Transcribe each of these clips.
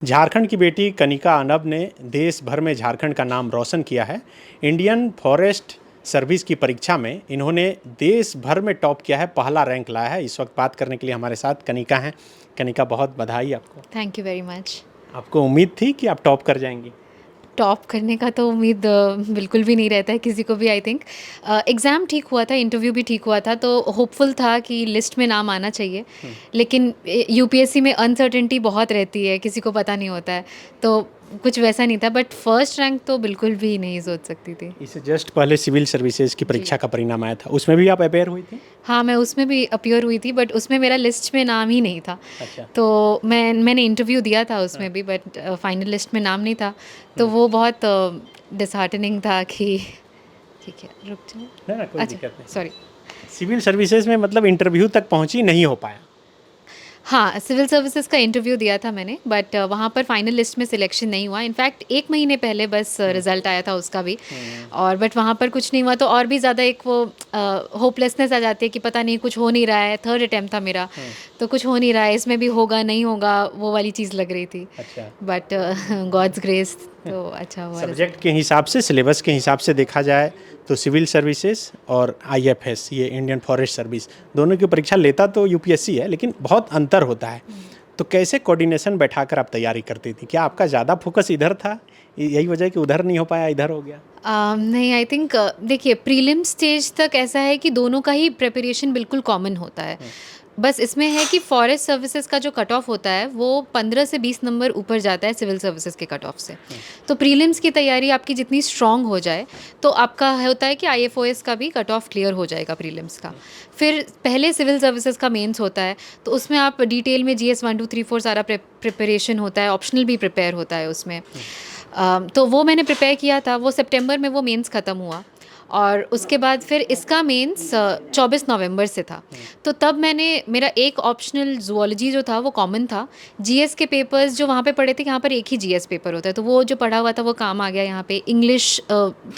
झारखंड की बेटी कनिका अनब ने देश भर में झारखंड का नाम रोशन किया है। इंडियन फॉरेस्ट सर्विस की परीक्षा में इन्होंने देश भर में टॉप किया है, पहला रैंक लाया है। इस वक्त बात करने के लिए हमारे साथ कनिका हैं। कनिका, बहुत बधाई आपको। Thank you very much. आपको उम्मीद थी कि आप टॉप कर जाएंगी? टॉप करने का तो उम्मीद बिल्कुल भी नहीं रहता है किसी को भी। आई थिंक एग्ज़ाम ठीक हुआ था, इंटरव्यू भी ठीक हुआ था, तो होपफुल था कि लिस्ट में नाम आना चाहिए। लेकिन यूपीएससी में अनसर्टेनिटी बहुत रहती है, किसी को पता नहीं होता है, तो कुछ वैसा नहीं था। बट फर्स्ट रैंक तो बिल्कुल भी नहीं सोच सकती थी। इससे जस्ट पहले सिविल सर्विसेज की जी। परीक्षा का परिणाम आया था, उसमें भी आप अपेयर हुई थी? हाँ, मैं उसमें भी अपीयर हुई थी, बट उसमें मेरा लिस्ट में नाम ही नहीं था। अच्छा। तो मैंने इंटरव्यू दिया था हाँ। उसमें भी, बट फाइनल लिस्ट में नाम नहीं था। तो वो बहुत डिसहार्टनिंग था कि ठीक है, रुक जाओ। ना ना, कोई अच्छा, दिक्कत नहीं। सॉरी। सिविल सर्विसेज में मतलब इंटरव्यू तक पहुंची नहीं हो पाया? हाँ, सिविल सर्विसेज का इंटरव्यू दिया था मैंने, बट वहाँ पर फाइनल लिस्ट में सिलेक्शन नहीं हुआ। इनफैक्ट 1 महीने पहले बस रिज़ल्ट आया था उसका भी। और बट वहाँ पर कुछ नहीं हुआ, तो और भी ज़्यादा एक वो होपलेसनेस आ जाती है कि पता नहीं, कुछ हो नहीं रहा है। थर्ड अटेम्प्ट था मेरा, तो कुछ हो नहीं रहा है, इसमें भी होगा नहीं होगा, वो वाली चीज़ लग रही थी। अच्छा। बट गॉड्स ग्रेस, तो अच्छा हुआ रिजल्ट। सब्जेक्ट के हिसाब से, सिलेबस के हिसाब से देखा जाए तो सिविल सर्विसेज और आईएफएस, ये इंडियन फॉरेस्ट सर्विस, दोनों की परीक्षा लेता तो यूपीएससी है, लेकिन बहुत अंतर होता है। तो कैसे कोऑर्डिनेशन बैठाकर आप तैयारी करती थी? क्या आपका ज़्यादा फोकस इधर था, यही वजह है कि उधर नहीं हो पाया, इधर हो गया? नहीं, आई थिंक देखिए, प्रीलिम स्टेज तक ऐसा है कि दोनों का ही प्रिपरेशन बिल्कुल कॉमन होता है। बस इसमें है कि फॉरेस्ट सर्विसेज का जो कट ऑफ होता है वो 15 से 20 नंबर ऊपर जाता है सिविल सर्विसेज के कट ऑफ से। तो प्रीलिम्स की तैयारी आपकी जितनी स्ट्रांग हो जाए, तो आपका होता है कि आईएफओएस का भी कट ऑफ क्लियर हो जाएगा प्रीलिम्स का। फिर पहले सिविल सर्विसेज का मेंस होता है, तो उसमें आप डिटेल में जीएस 1 2 3 4 सारा प्रिपरेशन होता है, ऑप्शनल भी प्रिपेयर होता है उसमें। तो वो मैंने प्रिपेयर किया था, वो सितंबर में वो मेंस ख़त्म हुआ। और उसके बाद फिर इसका मेंस 24 नवंबर से था। तो तब मैंने, मेरा एक ऑप्शनल ज़ूलॉजी जो था वो कॉमन था। जीएस के पेपर्स जो वहाँ पे पढ़े थे, यहाँ पर एक ही जीएस पेपर होता है, तो वो जो पढ़ा हुआ था वो काम आ गया यहाँ पे। इंग्लिश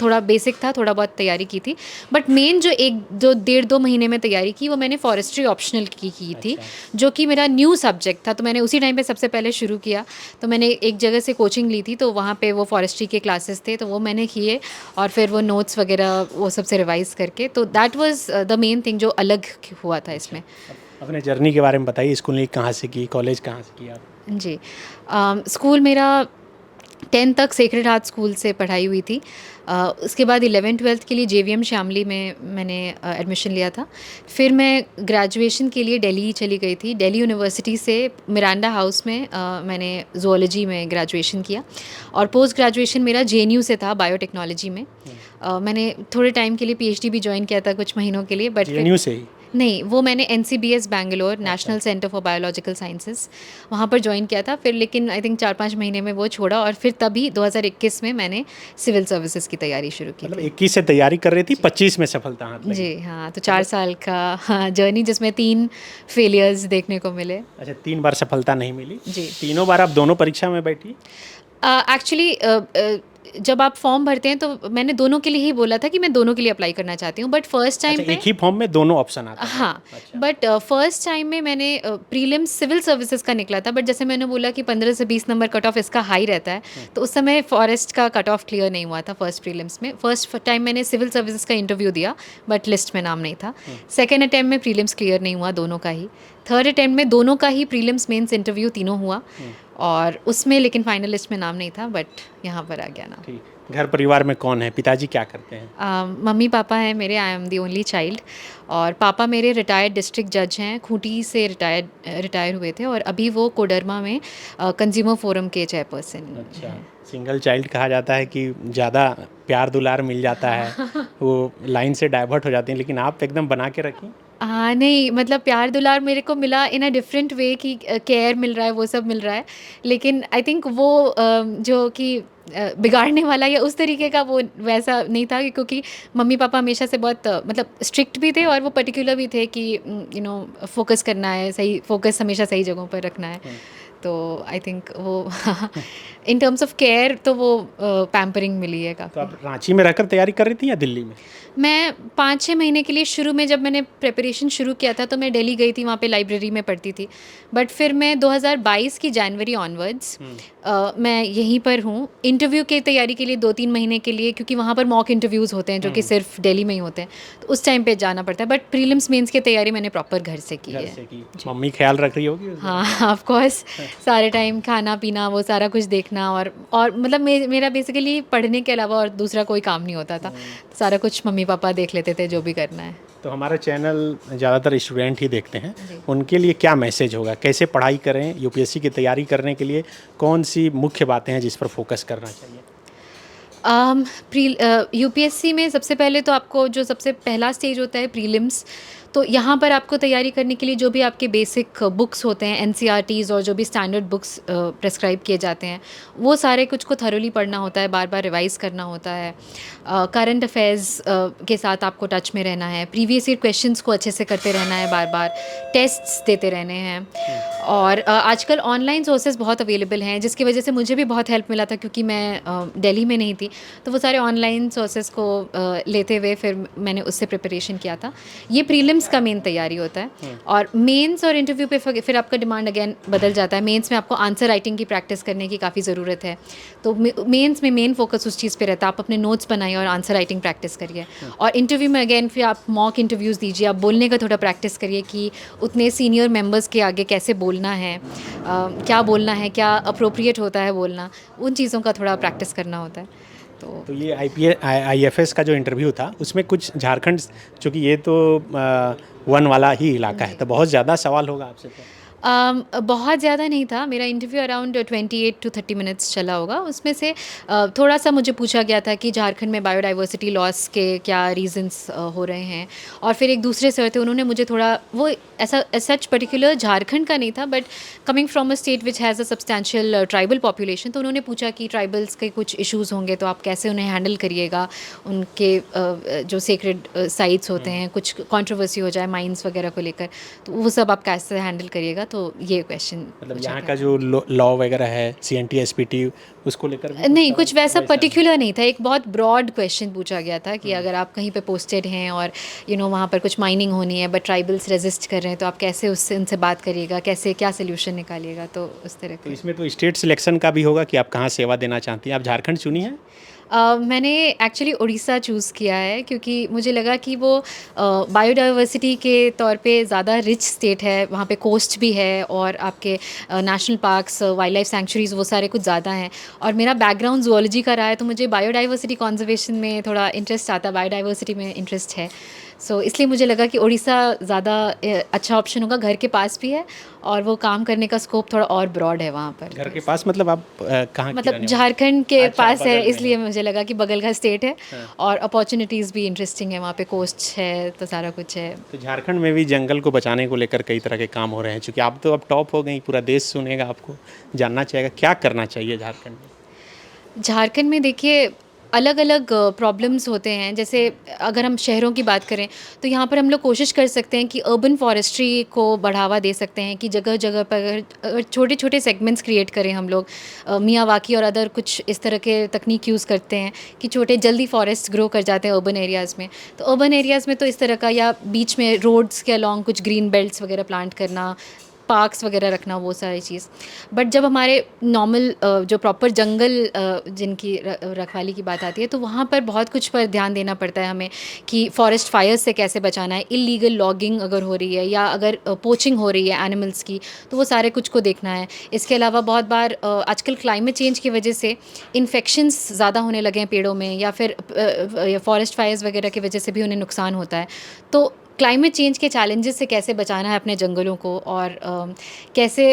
थोड़ा बेसिक था, थोड़ा बहुत तैयारी की थी। बट मेन जो 1-1.5-2 महीने में तैयारी की, वो मैंने फॉरेस्ट्री ऑप्शनल की थी, अच्छा। जो कि मेरा न्यू सब्जेक्ट था। तो मैंने उसी टाइम पे सबसे पहले शुरू किया। तो मैंने एक जगह से कोचिंग ली थी, तो वहाँ पे वो फॉरेस्ट्री के क्लासेस थे, तो वो मैंने किए। और फिर वो नोट्स वगैरह वो सब से रिवाइज़ करके, तो that was the main thing जो अलग हुआ था इसमें। अपने जर्नी के बारे में बताइए, स्कूलिंग कहाँ से की, कॉलेज कहाँ से किया? जी। स्कूल मेरा 10th तक सेक्रेड हार्ट स्कूल से पढ़ाई हुई थी। उसके बाद 11th-12th के लिए जेवीएम शामली में मैंने एडमिशन लिया था। फिर मैं ग्रेजुएशन के लिए दिल्ली चली गई थी। दिल्ली यूनिवर्सिटी से मिरांडा हाउस में मैंने ज़ूलॉजी में ग्रेजुएशन किया। और पोस्ट ग्रेजुएशन मेरा जेएनयू से था, बायोटेक्नोलॉजी में। मैंने थोड़े टाइम के लिए पीएचडी भी ज्वाइन किया था, कुछ महीनों के लिए, बट फिर जेएनयू से ही? नहीं, वो मैंने NCBS Bangalore, national centre for biological sciences, वहाँ पर ज्वाइन किया था। फिर लेकिन आई थिंक 4-5 महीने में वो छोड़ा, और फिर तभी 2021 में मैंने सिविल सर्विसेज की तैयारी शुरू की मतलब थी। 21 से तैयारी कर रही थी, 25 में सफलता हाथ लगी? जी हाँ, तो 4 साल का, हाँ, जर्नी, जिसमें 3 फेलियर्स देखने को मिले। अच्छा, 3 बार सफलता नहीं मिली। जी। तीनों बार आप दोनों परीक्षा में बैठी? एक्चुअली जब आप फॉर्म भरते हैं, तो मैंने दोनों के लिए ही बोला था कि मैं दोनों के लिए अप्लाई करना चाहती हूँ, बट फर्स्ट टाइम अच्छा, पे, एक ही फॉर्म में दोनों ऑप्शन आता है? हाँ, अच्छा। बट फर्स्ट टाइम में मैंने प्रीलिम्स सिविल सर्विसेज का निकला था, बट जैसे मैंने बोला कि 15 से 20 नंबर कट ऑफ इसका हाई रहता है, तो उस समय फॉरेस्ट का कट ऑफ क्लियर नहीं हुआ था फर्स्ट प्रीलिम्स में। फर्स्ट टाइम मैंने सिविल सर्विसेज का इंटरव्यू दिया, बट लिस्ट में नाम नहीं था। सेकेंड अटैम्प्ट में प्रीलिम्स क्लियर नहीं हुआ, दोनों का ही। थर्ड अटैम्प्ट में दोनों का ही प्रीलिम्स मेंस इंटरव्यू तीनों हुआ, और उसमें लेकिन फाइनल लिस्ट में नाम नहीं था, बट यहाँ पर आ गया नाम। ठीक। घर परिवार में कौन है? पिताजी क्या करते हैं? मम्मी पापा हैं मेरे, I am the only child. और पापा मेरे रिटायर्ड डिस्ट्रिक्ट जज हैं, खूंटी से रिटायर हुए थे, और अभी वो कोडरमा में कंज्यूमर फोरम के चेयरपर्सन। अच्छा। सिंगल चाइल्ड कहा जाता है कि ज़्यादा प्यार दुलार मिल जाता है, वो लाइन से डाइवर्ट हो जाती हैं, लेकिन आप एकदम बना के रखी। हाँ, नहीं, मतलब प्यार दुलार मेरे को मिला इन अ डिफरेंट वे, कि केयर मिल रहा है, वो सब मिल रहा है। लेकिन आई थिंक वो जो कि बिगाड़ने वाला या उस तरीके का, वो वैसा नहीं था, क्योंकि मम्मी पापा हमेशा से बहुत मतलब स्ट्रिक्ट भी थे, और वो पर्टिकुलर भी थे कि फोकस करना है, सही फोकस हमेशा सही जगहों पर रखना है। तो आई थिंक वो इन टर्म्स ऑफ केयर तो वो पैम्परिंग मिली है तो काफ़ी। आप रांची में रहकर तैयारी कर रही थी या दिल्ली में? मैं 5-6 महीने के लिए शुरू में जब मैंने प्रिपरेशन शुरू किया था तो मैं दिल्ली गई थी, वहाँ पे लाइब्रेरी में पढ़ती थी। बट फिर मैं 2022 की जनवरी ऑनवर्ड्स मैं यहीं पर हूँ इंटरव्यू की तैयारी के लिए 2-3 महीने के लिए, क्योंकि वहाँ पर मॉक इंटरव्यूज़ होते हैं जो कि सिर्फ दिल्ली में ही होते हैं, तो उस टाइम पे जाना पड़ता है। बट प्रीलिम्स मेंस की तैयारी मैंने प्रॉपर घर से की घर है। से की मम्मी ख्याल रख रही होगी उस दिन? हाँ ऑफ कोर्स, सारे टाइम खाना पीना वो सारा कुछ देखना, और मतलब मेरा बेसिकली पढ़ने के अलावा और दूसरा कोई काम नहीं होता था, तो सारा कुछ मम्मी पापा देख लेते थे जो भी करना है। तो हमारा चैनल ज़्यादातर स्टूडेंट ही देखते हैं, जी। उनके लिए क्या मैसेज होगा, कैसे पढ़ाई करें, यूपीएससी की तैयारी करने के लिए कौन सी मुख्य बातें हैं जिस पर फोकस करना चाहिए? यूपीएससी में सबसे पहले तो आपको जो सबसे पहला स्टेज होता है प्रीलिम्स, तो यहाँ पर आपको तैयारी करने के लिए जो भी आपके बेसिक बुक्स होते हैं एनसीईआरटीज़ और जो भी स्टैंडर्ड बुक्स प्रेस्क्राइब किए जाते हैं वो सारे कुछ को थरोली पढ़ना होता है, बार बार रिवाइज़ करना होता है। करंट अफेयर्स के साथ आपको टच में रहना है, प्रीवियस ईयर क्वेश्चंस को अच्छे से करते रहना है, बार बार टेस्ट्स देते रहने हैं। और आजकल ऑनलाइन सोर्सेज बहुत अवेलेबल हैं जिसकी वजह से मुझे भी बहुत हेल्प मिला था, क्योंकि मैं दिल्ली में नहीं थी, तो वो सारे ऑनलाइन सोर्सेज को लेते हुए फिर मैंने उससे प्रिपरेशन किया था। ये प्रीलिम्स का मेन तैयारी होता है। और मेंस और इंटरव्यू पे फिर आपका डिमांड अगेन बदल जाता है। मेंस में आपको आंसर राइटिंग की प्रैक्टिस करने की काफ़ी ज़रूरत है, तो मेंस में मेन फोकस उस चीज़ पे रहता है। आप अपने नोट्स बनाइए और आंसर राइटिंग प्रैक्टिस करिए। और इंटरव्यू में अगेन फिर आप मॉक इंटरव्यूज़ दीजिए, आप बोलने का थोड़ा प्रैक्टिस करिए कि उतने सीनियर मेंबर्स के आगे कैसे बोलना है, क्या बोलना है, क्या अप्रोप्रिएट होता है बोलना, उन चीज़ों का थोड़ा प्रैक्टिस करना होता है। तो ये आईएफएस का जो इंटरव्यू था उसमें कुछ झारखंड, चूँकि ये तो वन वाला ही इलाका है, तो बहुत ज़्यादा सवाल होगा आपसे तो। बहुत ज़्यादा नहीं था, मेरा इंटरव्यू अराउंड 28 to 30 मिनट्स चला होगा। उसमें से थोड़ा सा मुझे पूछा गया था कि झारखंड में बायोडाइवर्सिटी लॉस के क्या रीजंस हो रहे हैं, और फिर एक दूसरे सर थे, उन्होंने मुझे थोड़ा वो ऐसा सच पर्टिकुलर झारखंड का नहीं था, but coming from a state which has a substantial tribal population, तो उन्होंने पूछा कि ट्राइबल्स के कुछ इश्यूज़ होंगे तो आप कैसे उन्हें हैंडल करिएगा, उनके जो सेक्रेड साइट्स होते हैं, कुछ कंट्रोवर्सी हो जाए माइंस वगैरह को लेकर, तो वो सब आप कैसे हैंडल करिएगा। तो ये क्वेश्चन मतलब यहाँ का जो लॉ वगैरह है, सीएनटी एसपीटी, उसको लेकर भी नहीं, कुछ वैसा पर्टिकुलर नहीं था। एक बहुत ब्रॉड क्वेश्चन पूछा गया था कि अगर आप कहीं पे पोस्टेड हैं और वहाँ पर कुछ माइनिंग होनी है बट ट्राइबल्स रेजिस्ट कर रहे हैं, तो आप कैसे उससे उनसे बात करिएगा, कैसे क्या सोल्यूशन निकालिएगा, तो उस तरह तो का। इसमें तो स्टेट सिलेक्शन का भी होगा कि आप कहाँ सेवा देना चाहती हैं। आप झारखंड चुनी है? मैंने एक्चुअली उड़ीसा चूज़ किया है, क्योंकि मुझे लगा कि वो बायोडाइवर्सिटी के तौर पे ज़्यादा रिच स्टेट है, वहाँ पे कोस्ट भी है और आपके नेशनल पार्क्स, वाइल्ड लाइफ सैंक्चुरीज़ वो सारे कुछ ज़्यादा हैं, और मेरा बैकग्राउंड जूलॉजी का रहा है, तो मुझे बायोडाइवर्सिटी कंजर्वेशन में थोड़ा इंटरेस्ट आता है, बायोडाइवर्सिटी में इंटरेस्ट है। सो इसलिए मुझे लगा कि उड़ीसा ज़्यादा अच्छा ऑप्शन होगा, घर के पास भी है और वो काम करने का स्कोप थोड़ा और ब्रॉड है वहाँ पर। घर के पास मतलब आप कहाँ की मतलब रहने वाली? झारखंड के अच्छा, पास है, बगल में इसलिए है। मुझे लगा कि बगल का स्टेट है और अपॉर्चुनिटीज़ भी इंटरेस्टिंग है, वहाँ पे कोस्ट है, तो सारा कुछ है। तो झारखंड में भी जंगल को बचाने को लेकर कई तरह के काम हो रहे हैं, क्योंकि आप तो अब टॉप हो गई, पूरा देश सुनेगा आपको, जानना चाहेगा क्या करना चाहिए झारखंड में। झारखंड में देखिए अलग अलग प्रॉब्लम्स होते हैं। जैसे अगर हम शहरों की बात करें तो यहाँ पर हम लोग कोशिश कर सकते हैं कि अर्बन फॉरेस्ट्री को बढ़ावा दे सकते हैं, कि जगह जगह पर अगर छोटे छोटे सेगमेंट्स क्रिएट करें हम लोग, मियावाकी और अदर कुछ इस तरह के तकनीक यूज़ करते हैं कि छोटे जल्दी फॉरेस्ट ग्रो कर जाते हैं अर्बन एरियाज़ में। तो अर्बन एरियाज़ में तो इस तरह का, या बीच में रोड्स के अलॉन्ग कुछ ग्रीन बेल्ट्स वगैरह प्लांट करना, पार्क्स वगैरह रखना, वो सारी चीज़। बट जब हमारे नॉर्मल जो प्रॉपर जंगल जिनकी रखवाली की बात आती है, तो वहाँ पर बहुत कुछ पर ध्यान देना पड़ता है हमें, कि फॉरेस्ट फायर्स से कैसे बचाना है, इलीगल लॉगिंग अगर हो रही है या अगर पोचिंग हो रही है एनिमल्स की, तो वो सारे कुछ को देखना है। इसके अलावा बहुत बार आजकल क्लाइमेट चेंज की वजह से इन्फेक्शंस ज़्यादा होने लगे हैं पेड़ों में, या फिर फॉरेस्ट फायर्स वगैरह की वजह से भी उन्हें नुकसान होता है। तो क्लाइमेट चेंज के चैलेंजेस से कैसे बचाना है अपने जंगलों को, और कैसे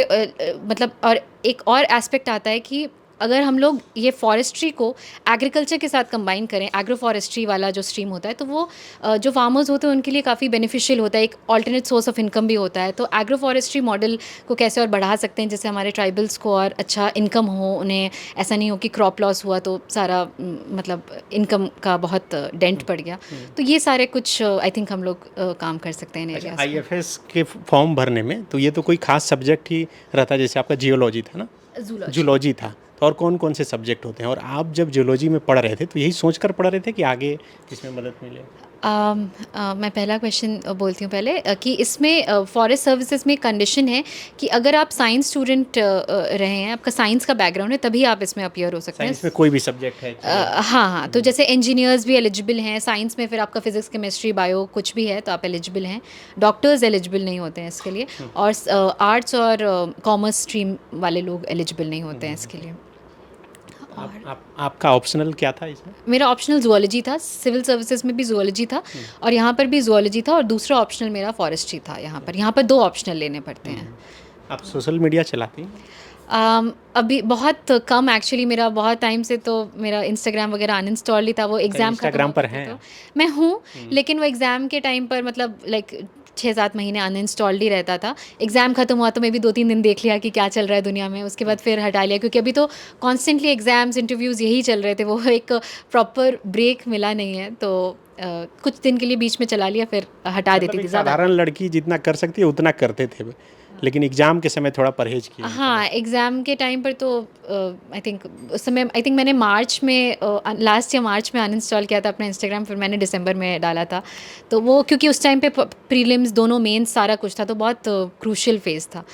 मतलब, और एक और एस्पेक्ट आता है कि अगर हम लोग ये फॉरेस्ट्री को एग्रीकल्चर के साथ कंबाइन करें, एग्रो फॉरेस्ट्री वाला जो स्ट्रीम होता है, तो वो जो फार्मर्स होते हैं उनके लिए काफ़ी बेनिफिशियल होता है, एक ऑल्टरनेट सोर्स ऑफ इनकम भी होता है। तो एग्रो फॉरेस्ट्री मॉडल को कैसे और बढ़ा सकते हैं जिससे हमारे ट्राइबल्स को और अच्छा इनकम हो, उन्हें ऐसा नहीं हो कि क्रॉप लॉस हुआ तो सारा मतलब इनकम का बहुत डेंट पड़ गया। तो ये सारे कुछ आई थिंक हम लोग काम कर सकते हैं इन एरियाज में। IFS के फॉर्म भरने में तो ये तो कोई खास सब्जेक्ट ही रहता है, जैसे आपका जियोलॉजी था ना, जूलॉजी था, तो और कौन कौन से सब्जेक्ट होते हैं? और आप जब जियोलॉजी में पढ़ रहे थे तो यही सोचकर पढ़ रहे थे कि आगे इसमें मदद मिले? मैं पहला क्वेश्चन बोलती हूँ पहले कि इसमें फॉरेस्ट सर्विसेज में कंडीशन है कि अगर आप साइंस स्टूडेंट रहे हैं, आपका साइंस का बैकग्राउंड है, तभी आप इसमें अपीयर हो सकते हैं। साइंस में कोई भी सब्जेक्ट है? हाँ, तो जैसे इंजीनियर्स भी एलिजिबल हैं साइंस में, फिर आपका फिजिक्स केमिस्ट्री बायो कुछ भी है तो आप एलिजिबल हैं। डॉक्टर्स एलिजिबल नहीं होते हैं इसके लिए, और आर्ट्स और कॉमर्स स्ट्रीम वाले लोग एलिजिबल नहीं होते हैं इसके लिए। आपका ऑप्शनल क्या था इसमें? मेरा ऑप्शनल जूलॉजी था, सिविल सर्विसेज में भी जूलॉजी था और यहाँ पर भी जूलॉजी था, और दूसरा ऑप्शनल मेरा फॉरेस्ट्री था। यहाँ पर 2 ऑप्शनल लेने पड़ते हैं। आप सोशल मीडिया चलाती हैं? अभी बहुत कम एक्चुअली, मेरा बहुत टाइम से तो मेरा इंस्टाग्राम वगैरह अनइंस्टॉल ही था। वो एग्ज़ाम इंस्टाग्राम पर हैं? तो मैं हूँ, लेकिन वो एग्ज़ाम के टाइम पर मतलब लाइक 6-7 महीने अनइंस्टॉल्ड ही रहता था। एग्ज़ाम ख़त्म हुआ तो मैं भी 2-3 दिन देख लिया कि क्या चल रहा है दुनिया में, उसके बाद फिर हटा लिया, क्योंकि अभी तो कॉन्स्टेंटली एग्ज़ाम्स इंटरव्यूज़ यही चल रहे थे, वो एक प्रॉपर ब्रेक मिला नहीं है। तो कुछ दिन के लिए बीच में चला लिया, फिर हटा देती थी। साधारण लड़की जितना कर सकती है उतना करते थे, लेकिन एग्ज़ाम के समय थोड़ा परहेज किया। हाँ, एग्ज़ाम के टाइम पर तो आई थिंक उस समय आई थिंक मैंने मार्च में लास्ट ईयर मार्च में अनइंस्टॉल किया था अपना इंस्टाग्राम, फिर मैंने दिसंबर में डाला था। तो वो क्योंकि उस टाइम पे प्रीलिम्स दोनों मेंस सारा कुछ था, तो बहुत क्रूशियल फेज़ था,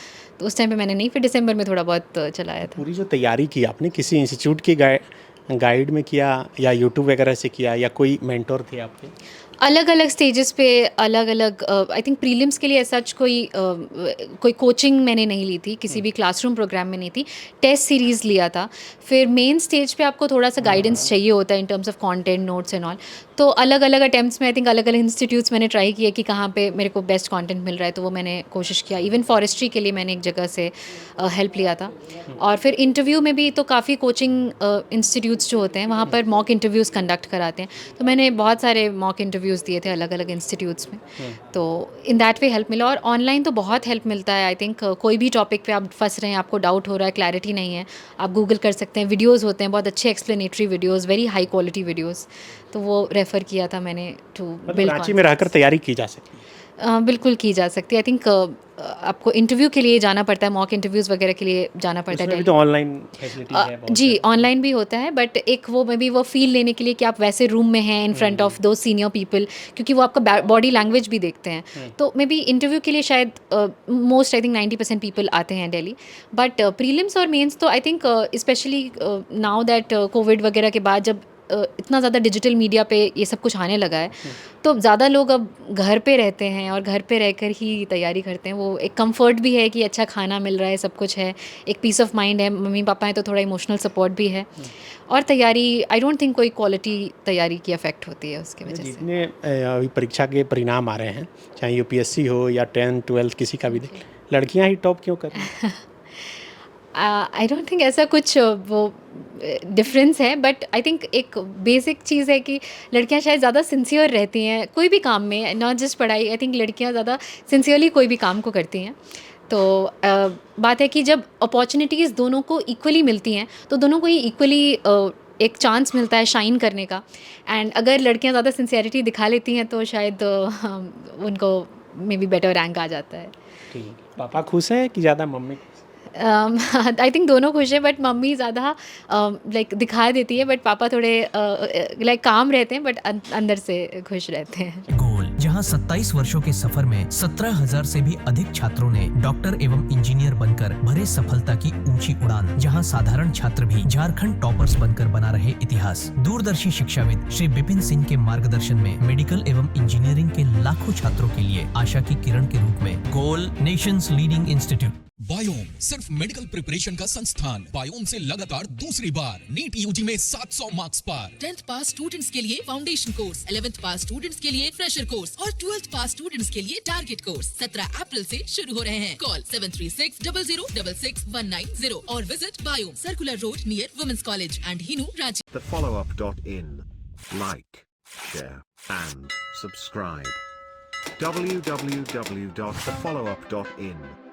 तो उस टाइम पे मैंने नहीं, फिर दिसंबर में थोड़ा बहुत चलाया था। पूरी जो तैयारी की आपने किसी इंस्टीट्यूट की गाइड में किया या यूट्यूब वगैरह से किया, या कोई मेंटोर थे आपके? अलग अलग स्टेजेस पे अलग अलग आई थिंक प्रीलिम्स के लिए ऐसा कोई कोचिंग मैंने नहीं ली थी, किसी भी क्लासरूम प्रोग्राम में नहीं थी। टेस्ट सीरीज़ लिया था। फिर मेन स्टेज पे आपको थोड़ा सा गाइडेंस चाहिए होता है in terms of content, notes and all. तो अलग अलग अटेम्प्ट्स में आई थिंक अलग अलग इंस्टीट्यूट्स मैंने ट्राई किया कि कहाँ पे मेरे को बेस्ट कंटेंट मिल रहा है, तो वो मैंने कोशिश किया। इवन फॉरेस्ट्री के लिए मैंने एक जगह से हेल्प लिया था। और फिर इंटरव्यू में भी तो काफ़ी कोचिंग इंस्टीट्यूट्स जो होते हैं वहाँ पर मॉक इंटरव्यूज़ कंडक्ट कराते हैं, तो मैंने बहुत सारे मॉक इंटरव्यूज़ दिए थे अलग अलग इंस्टीट्यूट्स में। तो इन दैट वे हेल्प मिला। और ऑनलाइन तो बहुत हेल्प मिलता है। आई थिंक कोई भी टॉपिक पे आप फंस रहे हैं, आपको डाउट हो रहा है, क्लैरिटी नहीं है, आप गूगल कर सकते हैं। वीडियोज़ होते हैं बहुत अच्छे explanatory videos, very high quality videos, तो वो रेफ़र किया था मैंने टू बिल्ड। रांची में रहकर तैयारी की जा सकती है? बिल्कुल की जा सकती है। आई थिंक आपको इंटरव्यू के लिए जाना पड़ता है, मॉक इंटरव्यूज़ वगैरह के लिए जाना पड़ता है। उसमें भी तो ऑनलाइन फैसिलिटी है बहुत? जी, ऑनलाइन भी होता है, बट एक वो मे बी वो फील लेने के लिए कि आप वैसे रूम में हैं इन फ्रंट ऑफ दो सीनियर पीपल, क्योंकि वो आपका बॉडी लैंग्वेज भी देखते हैं। तो मे बी इंटरव्यू के लिए शायद मोस्ट आई थिंक 90% पीपल आते हैं दिल्ली। बट प्रीलिम्स और मेंस तो I think specially now that Covid वगैरह के बाद जब इतना ज़्यादा डिजिटल मीडिया पे ये सब कुछ आने लगा है, तो ज़्यादा लोग अब घर पे रहते हैं और घर पे रहकर ही तैयारी करते हैं। वो एक कंफर्ट भी है कि अच्छा खाना मिल रहा है, सब कुछ है, एक पीस ऑफ माइंड है, मम्मी पापा हैं तो थोड़ा इमोशनल सपोर्ट भी है। और तैयारी आई डोंट थिंक कोई क्वालिटी तैयारी की अफेक्ट होती है उसके वजह से। जितने अभी परीक्षा के परिणाम आ रहे हैं, चाहे UPSC हो या 10th 12th किसी का भी, लड़कियाँ ही टॉप क्यों कर रही हैं? आई डोंट थिंक ऐसा कुछ वो डिफरेंस है, बट आई थिंक एक बेसिक चीज़ है कि लड़कियां शायद ज़्यादा सिंसियर रहती हैं कोई भी काम में, नॉट जस्ट पढ़ाई। आई थिंक लड़कियां ज़्यादा सिंसियरली कोई भी काम को करती हैं। तो बात है कि जब अपॉर्चुनिटीज़ दोनों को इक्वली मिलती हैं तो दोनों को ही इक्वली एक चांस मिलता है शाइन करने का। एंड अगर लड़कियां ज़्यादा सिंसियरिटी दिखा लेती हैं तो शायद उनको मे बी बेटर रैंक आ जाता है। ठीक, पापा खुश हैं कि ज़्यादा मम्मी? आई थिंक दोनों खुश है, बट मम्मी ज़्यादा लाइक दिखा देती है, बट पापा थोड़े लाइक काम रहते हैं, बट अंदर से खुश रहते हैं। गोल, जहां 27 वर्षों के सफर में 17,000 से भी अधिक छात्रों ने डॉक्टर एवं इंजीनियर बनकर भरे सफलता की ऊंची उड़ान, जहां साधारण छात्र भी झारखंड टॉपर्स बनकर बना रहे इतिहास। दूरदर्शी शिक्षाविद श्री विपिन सिंह के मार्गदर्शन में मेडिकल एवं इंजीनियरिंग के लाखों छात्रों के लिए आशा की किरण के रूप में गोल, नेशंस लीडिंग इंस्टीट्यूट। बायोम सिर्फ मेडिकल प्रिपरेशन का संस्थान। बायोम से लगातार दूसरी बार नीट यूजी में 700 मार्क्स पार। 10th पास स्टूडेंट्स के लिए फाउंडेशन कोर्स, 11th पास स्टूडेंट्स के लिए फ्रेशर कोर्स और 12th पास स्टूडेंट्स के लिए टारगेट कोर्स 17 अप्रैल से शुरू हो रहे हैं। कॉल 7360066190 और visit Biome, circular road near women's college and Hinoo, Ranchi. thefollowup.in. Like, share, and subscribe. www.thefollowup.in